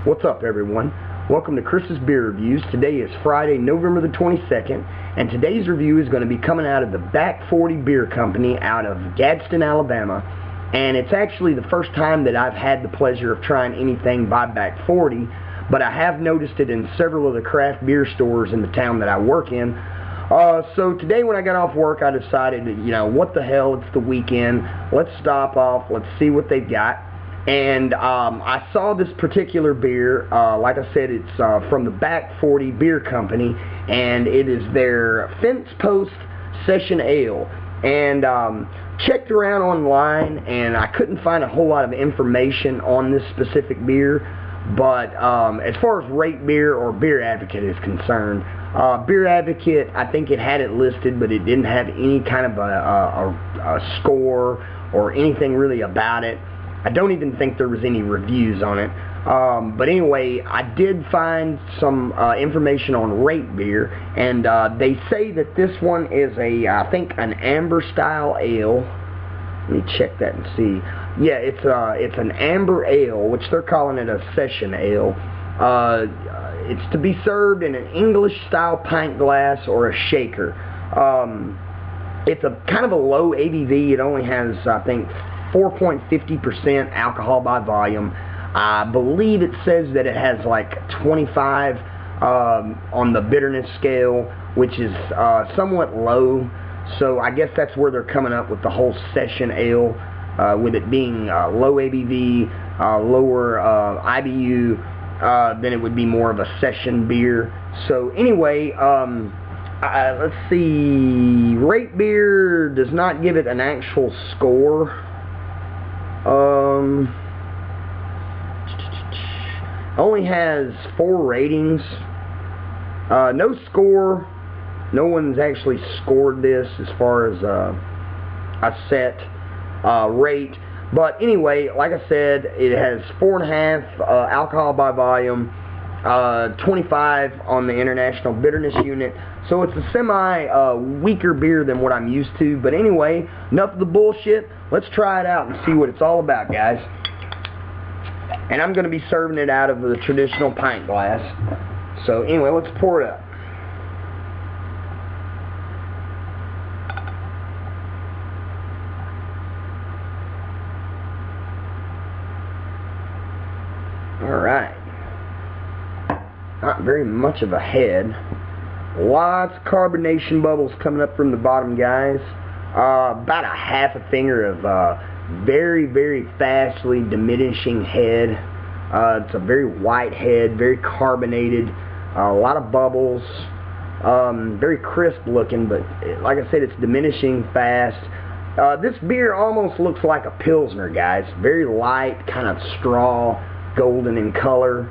What's up, everyone? Welcome to Chris's Beer Reviews. Today is Friday, November the 22nd, and today's review is going to be coming out of the Back 40 Beer Company out of Gadsden, Alabama. And it's actually the first time that I've had the pleasure of trying anything by Back 40, but I have noticed it in several of the craft beer stores in the town that I work in. So today when I got off work, I decided, what the hell, it's the weekend. Let's stop off, let's see what they've got. And I saw this particular beer. Like I said, it's from the Back 40 Beer Company, and it is their Fence Post Session Ale. And checked around online, and I couldn't find a whole lot of information on this specific beer. But as far as Rate Beer or Beer Advocate is concerned, Beer Advocate, I think it had it listed, but it didn't have any kind of a score or anything really about it. I don't even think there was any reviews on it. But anyway, I did find some information on Rate Beer, and they say that this one is I think an amber style ale. Let me check that and see. Yeah, it's an amber ale, which they're calling it a session ale. It's to be served in an English style pint glass or a shaker. It's a kind of a low ABV. It only has, I think, 4.50% alcohol by volume. I believe it says that it has like 25 on the bitterness scale, which is somewhat low. So I guess that's where they're coming up with the whole session ale, with it being low ABV, lower IBU, then it would be more of a session beer. So anyway, let's see. Rate Beer does not give it an actual score. Only has 4 ratings. No score. No one's actually scored this as far as a set rate. But anyway, like I said, it has 4.5 alcohol by volume, 25 on the International Bitterness Unit. So it's a semi weaker beer than what I'm used to. But anyway, enough of the bullshit. Let's try it out and see what it's all about, guys. And I'm going to be serving it out of the traditional pint glass. So anyway, let's pour it up. Alright. Not very much of a head. Lots of carbonation bubbles coming up from the bottom, guys. About a half a finger of very, very fastly diminishing head. It's a very white head, very carbonated, a lot of bubbles, very crisp looking, but like I said, it's diminishing fast. This beer almost looks like a Pilsner, guys. Very light, kind of straw, golden in color.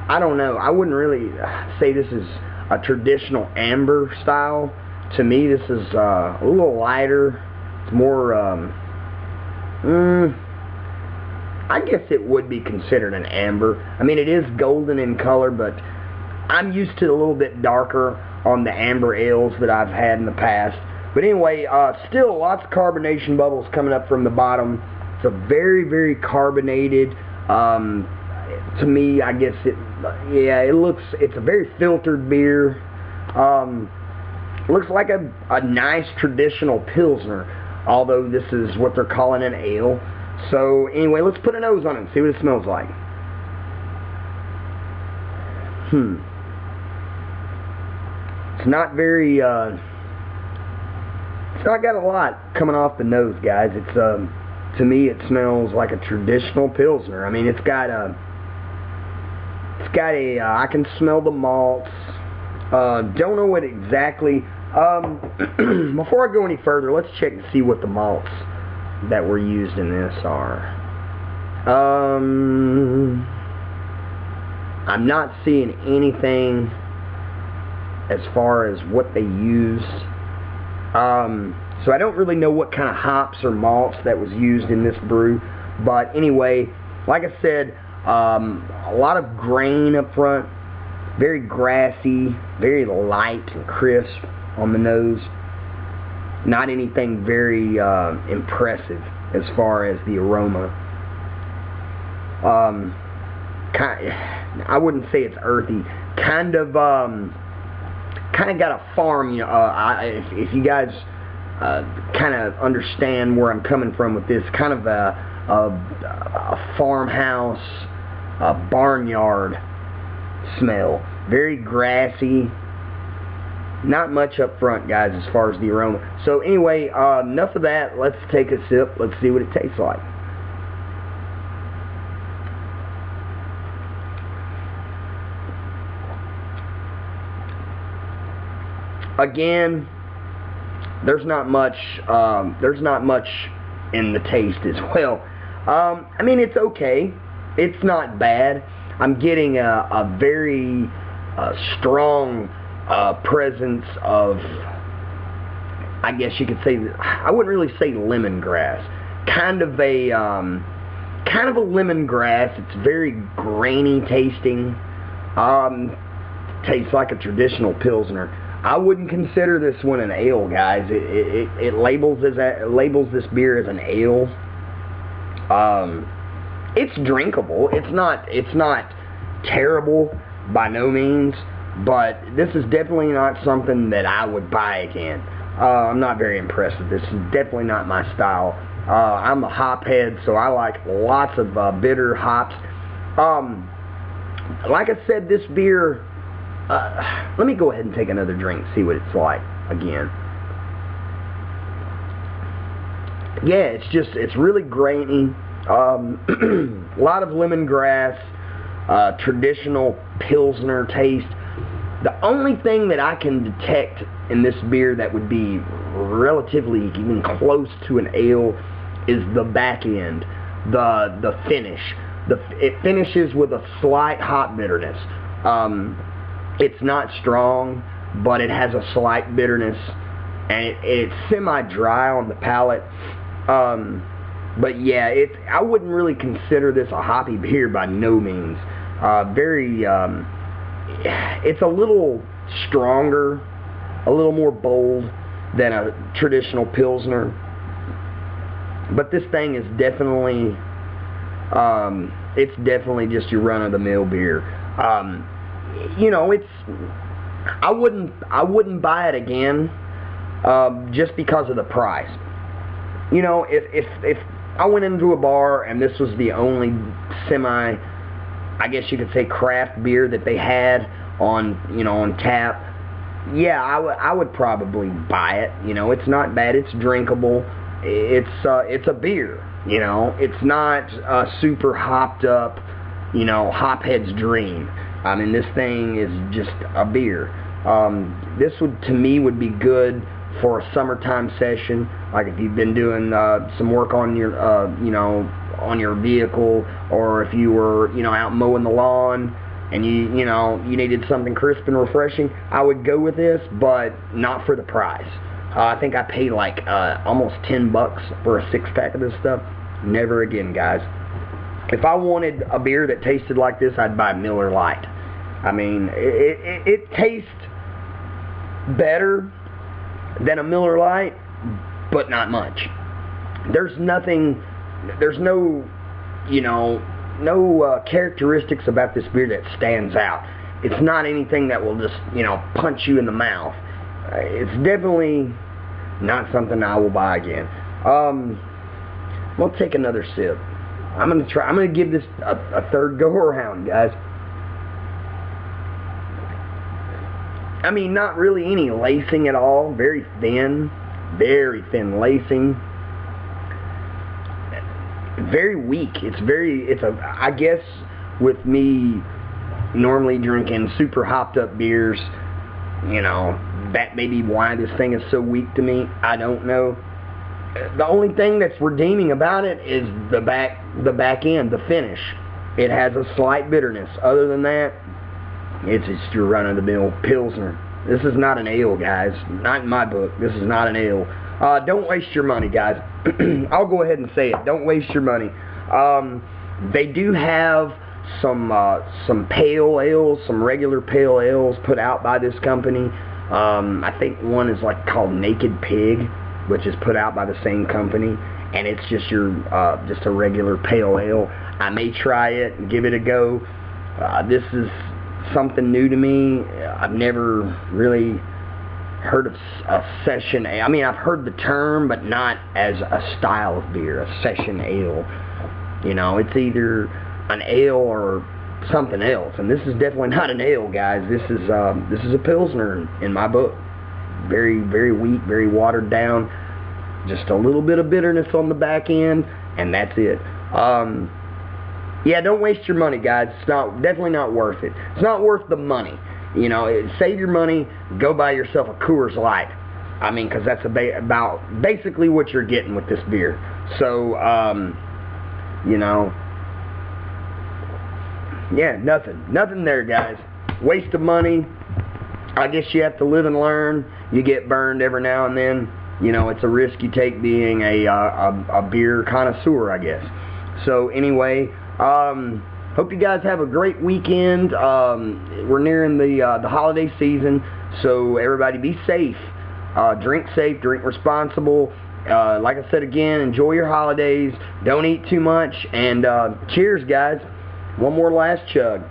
I don't know. I wouldn't really say this is a traditional amber style. To me, this is a little lighter. It's more, I guess it would be considered an amber. I mean, it is golden in color, but I'm used to a little bit darker on the amber ales that I've had in the past. But anyway, still lots of carbonation bubbles coming up from the bottom. It's a very, very carbonated, to me, I guess it's a very filtered beer. Looks like a nice traditional Pilsner, although this is what they're calling an ale. So anyway, let's put a nose on it and see what it smells like. It's not very, it's not got a lot coming off the nose, guys. It's, to me, it smells like a traditional Pilsner. I mean, it's got a, I can smell the malts. Don't know what exactly. Before I go any further, let's check and see what the malts that were used in this are. I'm not seeing anything as far as what they used. So I don't really know what kind of hops or malts that was used in this brew. But anyway, like I said, a lot of grain up front, very grassy, very light and crisp on the nose. Not anything very impressive as far as the aroma. I wouldn't say it's earthy. Kind of got a farm. You know, if you guys kind of understand where I'm coming from with this, kind of a farmhouse, a barnyard smell. Very grassy. Not much up front, guys, as far as the aroma. So anyway, enough of that. Let's take a sip. Let's see what it tastes like. Again, there's not much in the taste as well. I mean, it's okay. It's not bad. I'm getting a very strong presence of, I guess you could say, I wouldn't really say lemongrass. Kind of a lemongrass. It's very grainy tasting. Tastes like a traditional Pilsner. I wouldn't consider this one an ale, guys. It labels this beer as an ale. It's drinkable. It's not terrible by no means, but this is definitely not something that I would buy again. I'm not very impressed with this. It's definitely not my style. I'm a hop head, so I like lots of bitter hops. Like I said, this beer. Let me go ahead and take another drink, see what it's like again. Yeah, it's really grainy. A lot of lemongrass, traditional Pilsner taste. The only thing that I can detect in this beer that would be relatively even close to an ale is the back end, the finish. It finishes with a slight hop bitterness. It's not strong, but it has a slight bitterness, and it's semi-dry on the palate. But yeah, I wouldn't really consider this a hoppy beer by no means. It's a little stronger, a little more bold than a traditional Pilsner. But this thing is definitely, it's definitely just your run-of-the-mill beer. You know, I wouldn't buy it again, just because of the price. You know, if I went into a bar and this was the only I guess you could say, craft beer that they had on tap, yeah, I would probably buy it. You know, it's not bad. It's drinkable. It's a beer. You know, it's not super hopped up. You know, hophead's dream. I mean, this thing is just a beer. This to me would be good for a summertime session, like if you've been doing some work on your, on your vehicle, or if you were, out mowing the lawn and you needed something crisp and refreshing. I would go with this, but not for the price. I think I paid like almost $10 for a 6-pack of this stuff. Never again, guys. If I wanted a beer that tasted like this, I'd buy Miller Lite. I mean, it tastes better than a Miller Lite, but not much. There's no characteristics about this beer that stands out. It's not anything that will just, punch you in the mouth. It's definitely not something I will buy again. We'll take another sip. I'm gonna give this a third go around, guys. I mean, not really any lacing at all. Very thin lacing. Very weak. I guess with me normally drinking super hopped up beers, that may be why this thing is so weak to me. I don't know. The only thing that's redeeming about it is the back end, the finish. It has a slight bitterness. Other than that, it's just your run-of-the-mill Pilsner. This is not an ale, guys. Not in my book. This is not an ale. Don't waste your money, guys. I'll go ahead and say it. Don't waste your money. They do have some pale ales, some regular pale ales put out by this company. I think one is called Naked Pig, which is put out by the same company. and it's just just a regular pale ale. I may try it and give it a go. This is something new to me. I've never really heard of a session ale. I mean, I've heard the term, but not as a style of beer, a session ale. You know, it's either an ale or something else, and this is definitely not an ale, guys. This is a Pilsner in my book. Very, very weak, very watered down. Just a little bit of bitterness on the back end, and that's it. Yeah, don't waste your money, guys. It's definitely not worth it. It's not worth the money. You know, save your money, go buy yourself a Coors Light. I mean, because that's about basically what you're getting with this beer. So, you know, yeah, nothing there, guys. Waste of money. I guess you have to live and learn. You get burned every now and then. You know, it's a risk you take being a beer connoisseur, I guess. So anyway, hope you guys have a great weekend. We're nearing the holiday season, so everybody be safe. Drink safe, drink responsible. Like I said again, enjoy your holidays. Don't eat too much, and cheers, guys. One more last chug.